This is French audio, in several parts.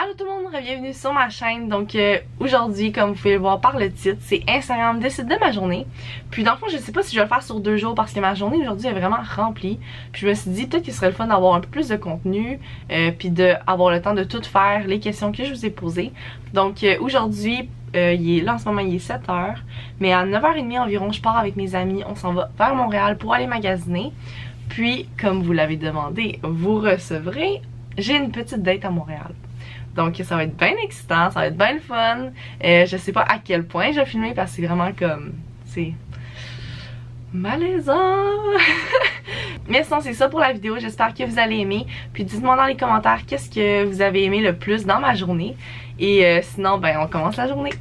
Allô tout le monde, bienvenue sur ma chaîne. Donc aujourd'hui, comme vous pouvez le voir par le titre, c'est Instagram décide de ma journée. Puis dans le fond, je sais pas si je vais le faire sur 2 jours parce que ma journée aujourd'hui est vraiment remplie. Puis je me suis dit peut-être qu'il serait le fun d'avoir un peu plus de contenu, puis d'avoir le temps de tout faire, les questions que je vous ai posées. Donc aujourd'hui, là en ce moment il est 7h, mais à 9h30 environ, je pars avec mes amis, on s'en va vers Montréal pour aller magasiner. Puis comme vous l'avez demandé, vous recevrez, j'ai une petite date à Montréal. Donc ça va être bien excitant, ça va être bien le fun. Je sais pas à quel point je vais filmer parce que c'est vraiment comme... c'est malaisant. Mais sinon c'est ça pour la vidéo, j'espère que vous allez aimer. Puis dites-moi dans les commentaires qu'est-ce que vous avez aimé le plus dans ma journée. Et sinon ben on commence la journée.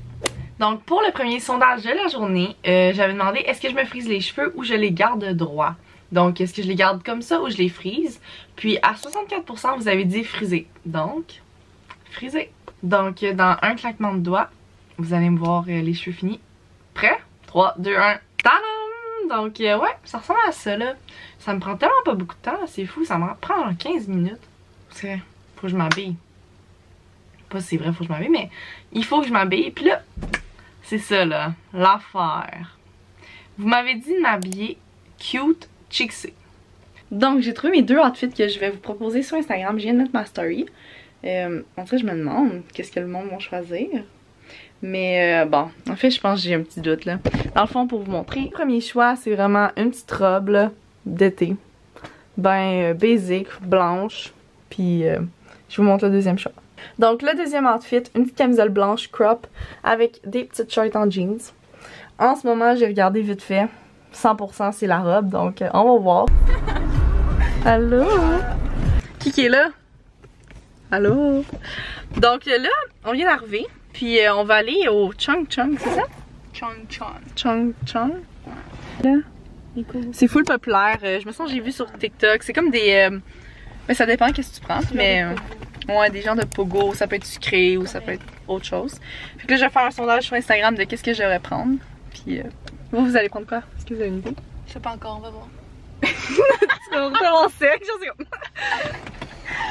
Donc pour le premier sondage de la journée, j'avais demandé est-ce que je me frise les cheveux ou je les garde droits. Donc est-ce que je les garde comme ça ou je les frise. Puis à 64% vous avez dit friser. Donc... frisé. Donc dans un claquement de doigts, vous allez me voir les cheveux finis. Prêt? 3, 2, 1, tadam! Donc ouais, ça ressemble à ça là. Ça me prend tellement pas beaucoup de temps, c'est fou, ça me prend 15 minutes. Parce que faut que je m'habille. Pas si c'est vrai, faut que je m'habille, mais il faut que je m'habille. Puis là, c'est ça là, l'affaire. Vous m'avez dit de m'habiller cute, chicksy. Donc j'ai trouvé mes 2 outfits que je vais vous proposer sur Instagram. Je viens de mettre ma story. En fait, je me demande qu'est-ce que le monde va choisir. Mais bon, en fait, je pense que j'ai un petit doute là. Dans le fond, pour vous montrer, le premier choix, c'est vraiment une petite robe d'été. Ben, basic, blanche. Puis, je vous montre le deuxième choix. Donc, le deuxième outfit, une petite camisole blanche crop avec des petites shorts en jeans. En ce moment, j'ai regardé vite fait. 100% c'est la robe, donc on va voir. Allô? Qui est là? Allô? Donc là, on vient d'arriver, puis on va aller au Chong Chong, c'est ça? Chong Chong. C'est full populaire, je me sens j'ai vu sur TikTok, c'est comme des... mais ça dépend qu'est-ce que tu prends, mais... ouais, des genres de pogo, ça peut être sucré ou ça peut être autre chose. Fait que là, je vais faire un sondage sur Instagram de qu'est-ce que je devrais prendre, puis... vous allez prendre quoi? Est-ce que vous avez une idée? Je sais pas encore, on va voir. Tu vas vraiment sec, je sais pas.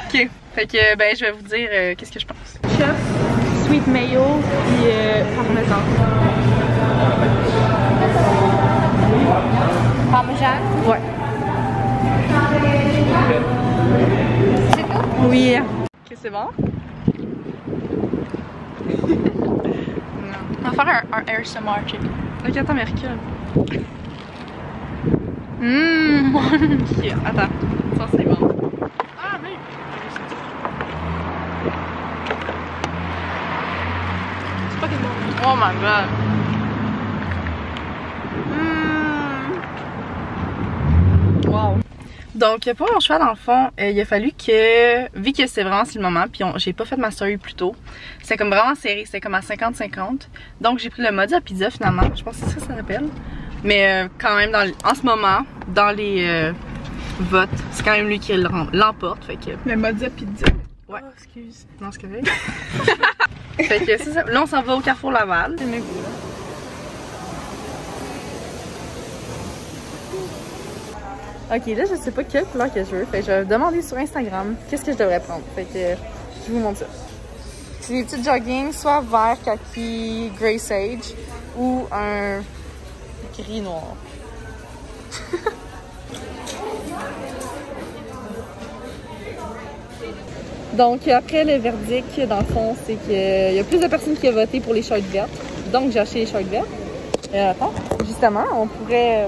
Ok, fait que ben je vais vous dire qu'est-ce que je pense. Chef, sweet mayo puis parmesan. Parmesan? Ouais. C'est tout? Oui. Ok, c'est bon? On va faire un ASMR chicken. Ok, attends, mais recule. Ok, attends. Ça c'est bon. Ah, mais... C'est pas que bon. oh my god. Wow. Donc pour mon choix dans le fond, il a fallu que, vu que c'est vraiment le moment, puis j'ai pas fait ma story plus tôt, c'était comme vraiment serré, c'était comme à 50-50. Donc j'ai pris le modi à pizza finalement, je pense que c'est ça que ça s'appelle. Mais quand même, en ce moment, dans les votes, c'est quand même lui qui l'emporte, fait que... Le modi à pizza? Ouais. Oh, excuse. Non, c'est correct. Fait que c'est ça. Là, on s'en va au Carrefour Laval. C'est mes goûts, là. Ok, là, je sais pas quelle couleur que je veux. Fait que je vais demander sur Instagram qu'est-ce que je devrais prendre. Fait que je vous montre ça. C'est des petits jogging, soit vert, kaki, grey sage ou un gris noir. Donc après le verdict, dans le fond, c'est qu'il y a plus de personnes qui ont voté pour les shorts vertes. Donc j'ai acheté les shorts vertes. Attends, justement, on pourrait...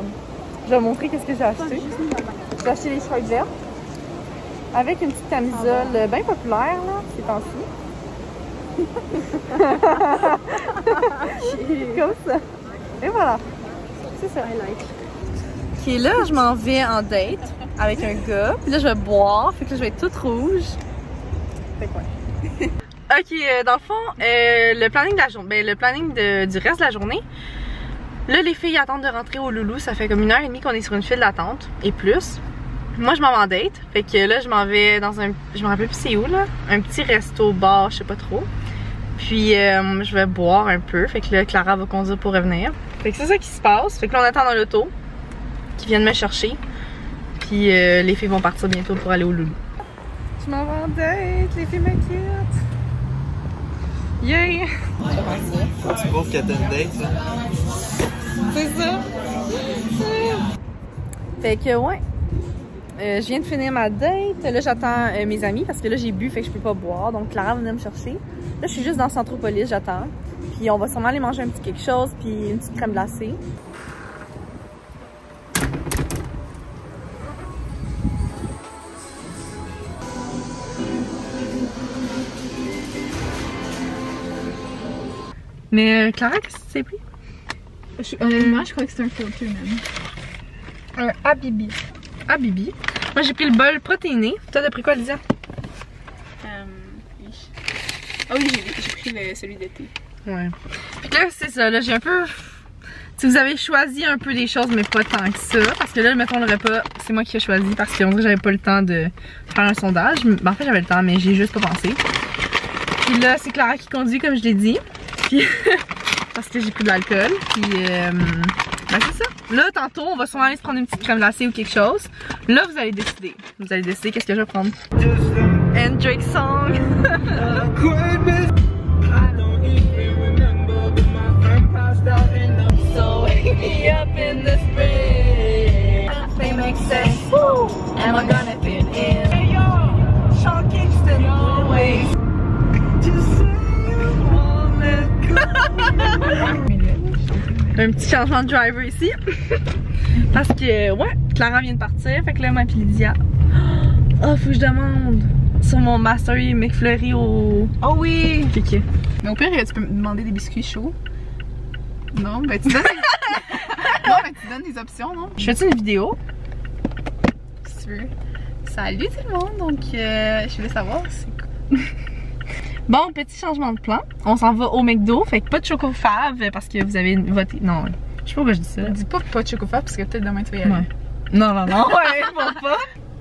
je vais montrer qu'est-ce que j'ai acheté. J'ai acheté les shorts vertes avec une petite camisole bien populaire, là, ces temps-ci. Comme ça. Et voilà. C'est ça. Ok, là, je m'en vais en date avec un gars. Puis là, je vais boire. Fait que là, je vais être toute rouge. Fait quoi? Ok, dans le fond, le planning de la journée, ben, le planning du reste de la journée. Là, les filles attendent de rentrer au Loulou. Ça fait comme 1h30 qu'on est sur une file d'attente et plus. Moi, je m'en vais en date. Fait que là, je m'en vais dans un... je me rappelle plus c'est où, là. Un petit resto-bar, je sais pas trop. Puis, je vais boire un peu. Fait que là, Clara va conduire pour revenir. Fait que c'est ça qui se passe. Fait que là, on attend dans l'auto qui viennent me chercher. Puis, les filles vont partir bientôt pour aller au Loulou. Je m'en vais en date. Les filles m'inquiètent. Yay! Tu prouves que t'as une date, ça? C'est ça. Fait que ouais. Je viens de finir ma date. Là, j'attends mes amis parce que là, j'ai bu, fait que je peux pas boire. Donc, Clara venait me chercher. Là, je suis juste dans Centropolis, j'attends. Puis, on va sûrement aller manger un petit quelque chose, puis une petite crème glacée. Mais Clara, qu'est-ce que tu sais plus? Honnêtement, je crois que c'est un filtre même. Un Habibi. Habibi. Moi, j'ai pris le bol protéiné. Toi, t'as pris quoi, Lisa? Oui. Ah oui, j'ai pris celui d'été. Ouais. Puis là, c'est ça. Là, j'ai un peu... Si vous avez choisi un peu des choses, mais pas tant que ça. Parce que là, mettons le repas, c'est moi qui ai choisi. Parce qu'on dirait que j'avais pas le temps de faire un sondage. Ben, en fait, j'avais le temps, mais j'ai juste pas pensé. Puis là, c'est Clara qui conduit, comme je l'ai dit. Puis... parce que j'ai pris de l'alcool. Puis... ben, c'est ça. Là, tantôt, on va sûrement aller se prendre une petite crème glacée ou quelque chose. Là, vous allez décider. Vous allez décider qu'est-ce que je vais prendre. And Drake song. So wake me up in the spring. Nothing makes sense. Woo! Am I gonna fit in? Hey yo, Sean Kingston always. Just say you won't let go. Un petit changement de driver ici. Parce que, ouais, Clara vient de partir. Fait que là, moi et Lydia. Oh, faut que je demande sur mon Mastery McFlurry au. Oh oui! Okay. Mais au pire, tu peux me demander des biscuits chauds. Non, ben tu donnes. Non, ben tu donnes des options, non? Je fais-tu une vidéo? Si tu veux. Salut tout le monde, donc je voulais savoir c'est quoi. Bon, petit changement de plan. On s'en va au McDo, fait que pas de choco fave parce que vous avez voté. Non, je sais pas pourquoi je dis ça. Dis pas de chocolat parce que peut-être demain tu vas y aller. Ouais. Non, non, non. Ouais, bon pas.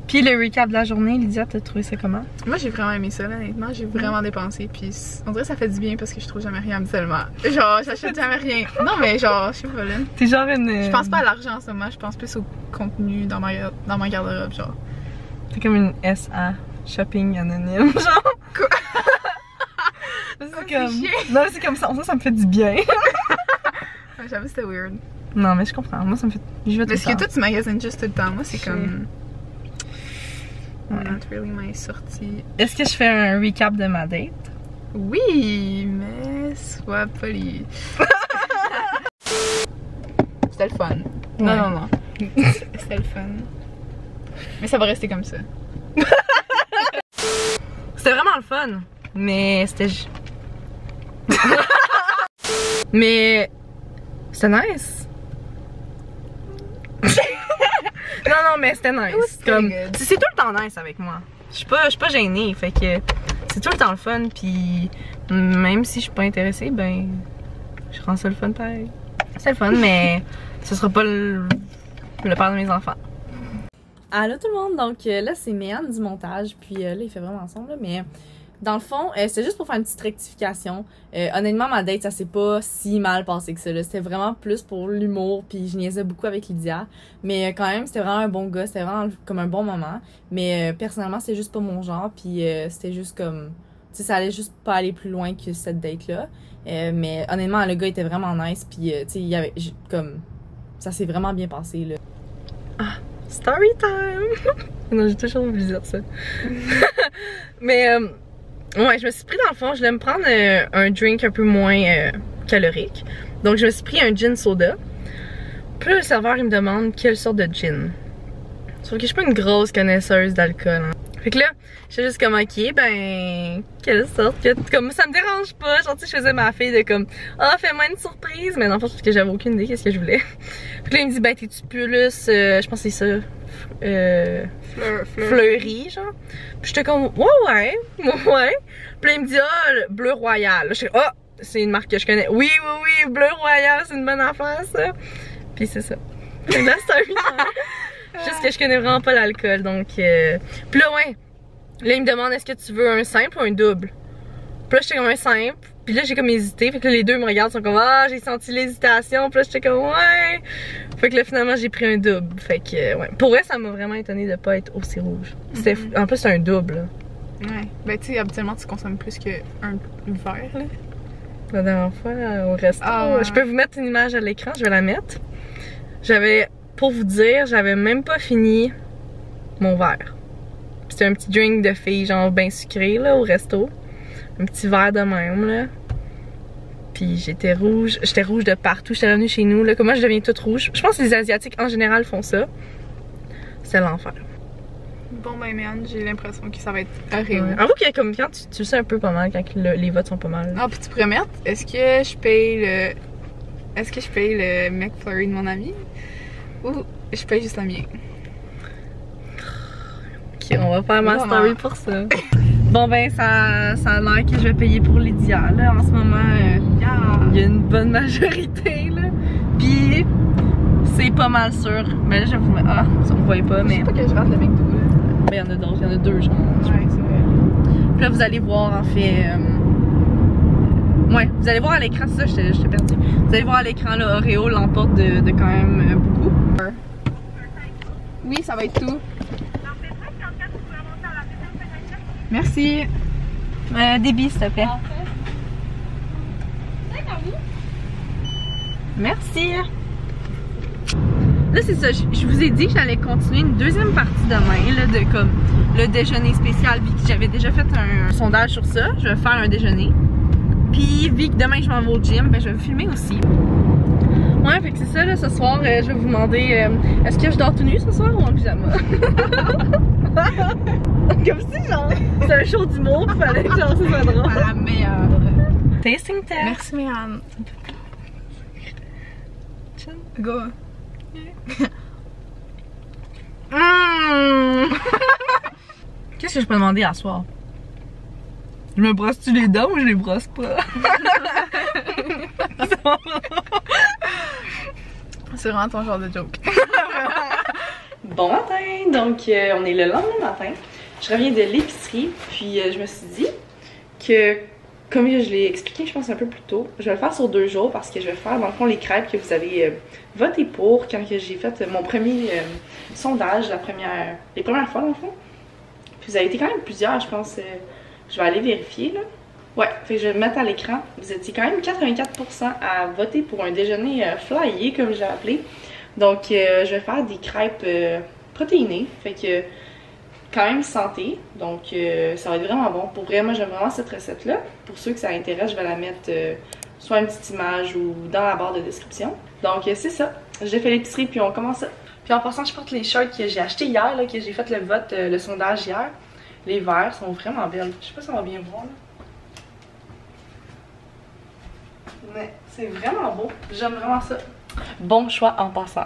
Puis le recap de la journée, Lydia, t'as trouvé ça comment? Moi j'ai vraiment aimé ça, là, honnêtement. J'ai vraiment dépensé. Puis on dirait que ça fait du bien parce que je trouve jamais rien habituellement. Genre, j'achète jamais rien. Non, mais genre, je sais pas, là. T'es genre une. Je pense pas à l'argent en ce moment, je pense plus au contenu dans ma garde-robe, genre. T'es comme une SA shopping anonyme, genre. Quoi? C'est comme. Non, c'est comme ça me fait du bien. J'avoue, c'était weird. Non, mais je comprends. Moi, ça me fait. Je vais tout le Est-ce que temps. toi tu magasines juste tout le temps? Moi, c'est comme. Ouais. Not really my sortie. Est-ce que je fais un recap de ma date? Oui, mais sois poli. C'était le fun. Ouais. Non. C'était le fun. Mais ça va rester comme ça. C'était vraiment le fun. Mais c'était. Mais. C'était nice. Non, mais c'était nice. Comme, c'est tout le temps nice avec moi. Je suis pas gênée, fait que c'est tout le temps le fun, puis même si je suis pas intéressée, ben je rends ça le fun pareil. C'est le fun, mais ce sera pas le père de mes enfants. Allô tout le monde, donc là c'est Méane du montage, puis là il fait vraiment ensemble, mais dans le fond, c'est juste pour faire une petite rectification. Honnêtement, ma date, ça s'est pas si mal passé que ça. C'était vraiment plus pour l'humour, puis je niaisais beaucoup avec Lydia. Mais quand même, c'était vraiment un bon gars, c'était vraiment comme un bon moment. Mais personnellement, c'était juste pas mon genre, puis c'était juste comme... Tu sais, ça allait juste pas aller plus loin que cette date-là. Mais honnêtement, le gars était vraiment nice, puis tu sais, il y avait comme... Ça s'est vraiment bien passé, là. Ah, story time! Non, j'ai toujours oublié de dire ça. Mais... ouais, je me suis pris dans le fond, je voulais me prendre un drink un peu moins calorique. Donc je me suis pris un gin soda. Puis là, le serveur il me demande quelle sorte de gin. Sauf que je suis pas une grosse connaisseuse d'alcool. Hein. Fait que là, j'étais juste comme ok, ben quelle sorte que comme ça me dérange pas. Genre tu sais, je faisais ma fille de comme ah fais-moi une surprise. Mais non, parce que j'avais aucune idée qu'est-ce que je voulais. Fait que là il me dit ben t'es-tu plus je pense que c'est ça. Fleuri genre. Puis j'étais comme ouais. Puis là il me dit ah le bleu royal. Là j'étais ah c'est une marque que je connais. Oui bleu royal c'est une bonne affaire ça. Puis c'est ça. Fait que là c'est un juste que je connais vraiment pas l'alcool donc puis là ouais. Là il me demande est-ce que tu veux un simple ou un double. Puis là j'étais comme un simple. Puis là j'ai comme hésité, fait que là, les deux me regardent, sont comme ah j'ai senti l'hésitation, puis là j'étais comme ouais. Fait que là finalement j'ai pris un double, fait que ouais. Pour vrai ça m'a vraiment étonné de pas être aussi rouge. C'était en plus c'est un double. Là. Ouais, ben tu sais habituellement tu consommes plus qu'un verre là. La dernière fois au resto. Ah. Je peux vous mettre une image à l'écran, je vais la mettre. J'avais, pour vous dire, j'avais même pas fini mon verre. C'était un petit drink de fille, genre bien sucré là, au resto. Un petit verre de même là. Puis j'étais rouge de partout. J'étais revenue chez nous là. Comment je deviens toute rouge? Je pense que les Asiatiques en général font ça. C'est l'enfer. Bon ben man, j'ai l'impression que ça va être horrible. Ouais. Avoue que comme quand tu le sais un peu pas mal quand les votes sont pas mal. Ah puis tu pourrais mettre, est-ce que je paye le McFlurry de mon ami? Ou je paye juste la mienne? Ok, on va faire ma Non, story non. pour ça. Bon ben ça a l'air que je vais payer pour Lydia là. En ce moment, il y a une bonne majorité là. Puis c'est pas mal sûr. Mais là je vous mets. Ah, ça me voyait pas, Je mais sais pas que je rate le McDo là. il y en a d'autres, il y en a deux genre. Ouais, c'est vrai. Puis là vous allez voir en fait. Ouais, vous allez voir à l'écran, c'est ça, je t'ai perdu. Vous allez voir à l'écran là, Oreo l'emporte de quand même beaucoup. Oui, ça va être tout. Merci. Débit s'il te plaît. Merci. Là c'est ça, je vous ai dit que j'allais continuer une deuxième partie demain là, de comme le déjeuner spécial, vu que j'avais déjà fait un sondage sur ça. Je vais faire un déjeuner. Puis vu que demain je m'en vais au gym, ben je vais vous filmer aussi. Ouais, fait que c'est ça là, ce soir, je vais vous demander est-ce que je dors tout nu ce soir ou en pyjama? Comme si genre, c'est un show d'humour, pis fallait que genre c'est pas drôle. À la meilleure. Tasting test. Merci Méane. Go. Qu'est-ce que je peux demander à soir? Je me brosse-tu les dents ou je les brosse pas? C'est vraiment ton genre de joke. Bon matin! Donc, on est le lendemain matin. Je reviens de l'épicerie, puis je me suis dit que, comme je l'ai expliqué, je pense un peu plus tôt, je vais le faire sur 2 jours parce que je vais faire, dans le fond, les crêpes que vous avez voté pour quand j'ai fait mon premier sondage, les premières fois, dans le fond. Puis vous avez été quand même plusieurs, je pense. Je vais aller vérifier, là. Ouais, fait que je vais me mettre à l'écran. Vous étiez quand même 84% à voter pour un déjeuner flyé, comme j'ai appelé. Donc, je vais faire des crêpes protéinées. Fait que, quand même santé. Donc, ça va être vraiment bon. Pour vrai, moi, j'aime vraiment cette recette-là. Pour ceux que ça intéresse, je vais la mettre soit une petite image ou dans la barre de description. Donc, c'est ça. J'ai fait l'épicerie, puis on commence ça. Puis en passant, je porte les shirts que j'ai achetés hier, là, que j'ai fait le vote, le sondage hier. Les verres sont vraiment belles. Je sais pas si on va bien voir, là. Mais c'est vraiment beau. J'aime vraiment ça. Bon choix en passant.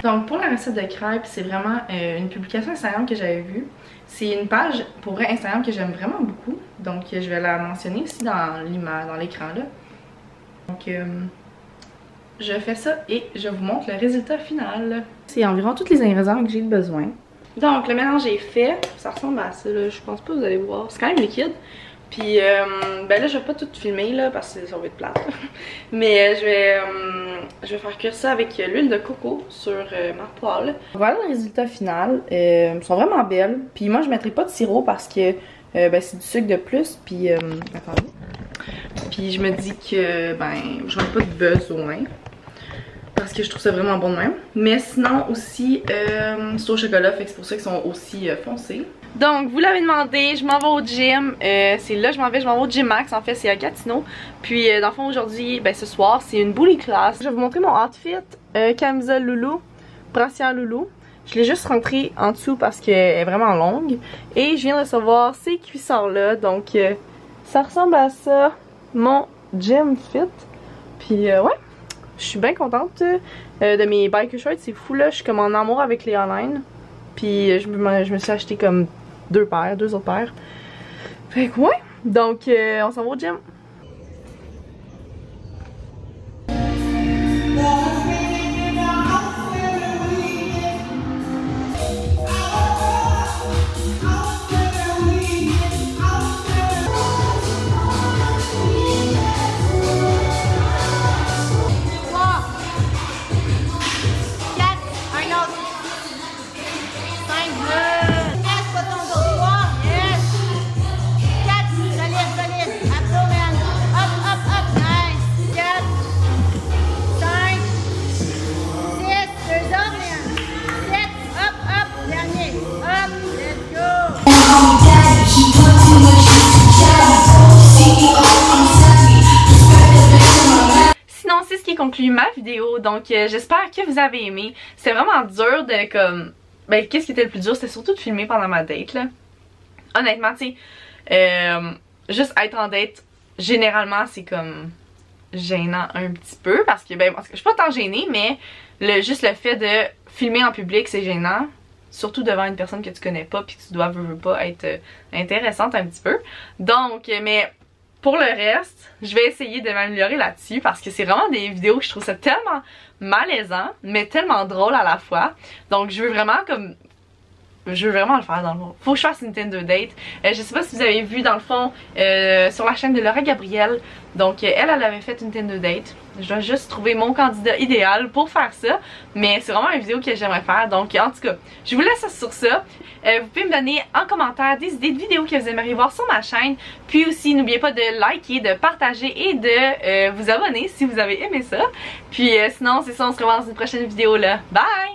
Donc pour la recette de crêpes, c'est vraiment une publication Instagram que j'avais vue. C'est une page pour vrai Instagram que j'aime vraiment beaucoup. Donc je vais la mentionner aussi dans l'image, dans l'écran là. Donc je fais ça et je vous montre le résultat final. C'est environ tous les ingrédients que j'ai besoin. Donc le mélange est fait, ça ressemble à ça là, je pense pas que vous allez voir, c'est quand même liquide. Puis ben là je vais pas tout filmer là parce que ça va être plate. Mais je vais faire cuire ça avec l'huile de coco sur ma poêle. Voilà le résultat final, elles sont vraiment belles. Puis moi je mettrai pas de sirop parce que ben, c'est du sucre de plus. Puis attendez. Puis je me dis que ben j'en ai pas de besoin. Parce que je trouve ça vraiment bon de même. Mais sinon aussi, c'est au chocolat, fait que c'est pour ça qu'ils sont aussi foncés. Donc, vous l'avez demandé, je m'en vais au gym. C'est là que je m'en vais au Gym Max, en fait, c'est à Gatineau. Puis, dans le fond, aujourd'hui, ben ce soir, c'est une bully class. Je vais vous montrer mon outfit. Camisole loulou, brassière loulou. Je l'ai juste rentrée en dessous parce qu'elle est vraiment longue. Et je viens de recevoir ces cuissards-là. Donc, ça ressemble à ça, mon gym fit. Puis, ouais. Je suis bien contente de mes biker shorts, c'est fou là, je suis comme en amour avec les online. Puis je me suis acheté comme 2 autres paires. Fait que ouais, donc on s'en va au gym. Sinon, c'est ce qui conclut ma vidéo. Donc, j'espère que vous avez aimé. C'est vraiment dur de comme... Ben, qu'est-ce qui était le plus dur? C'était surtout de filmer pendant ma date, là. Honnêtement, tu sais, juste être en date, généralement, c'est comme gênant un petit peu. Parce que, ben, je suis pas tant gênée, mais juste le fait de filmer en public, c'est gênant. Surtout devant une personne que tu connais pas, puis que tu dois, veux pas, être intéressante un petit peu. Donc, mais pour le reste, je vais essayer de m'améliorer là-dessus parce que c'est vraiment des vidéos que je trouve ça tellement malaisant, mais tellement drôle à la fois. Donc, je veux vraiment comme... Je veux vraiment le faire dans le fond. Faut que je fasse une Tinder date. Je sais pas si vous avez vu dans le fond sur la chaîne de Laura Gabrielle. Donc elle avait fait une Tinder date. Je dois juste trouver mon candidat idéal pour faire ça. Mais c'est vraiment une vidéo que j'aimerais faire. Donc en tout cas, je vous laisse sur ça. Vous pouvez me donner en commentaire des idées de vidéos que vous aimeriez voir sur ma chaîne. Puis aussi, n'oubliez pas de liker, de partager et de vous abonner si vous avez aimé ça. Puis sinon, c'est ça, on se revoit dans une prochaine vidéo là. Bye!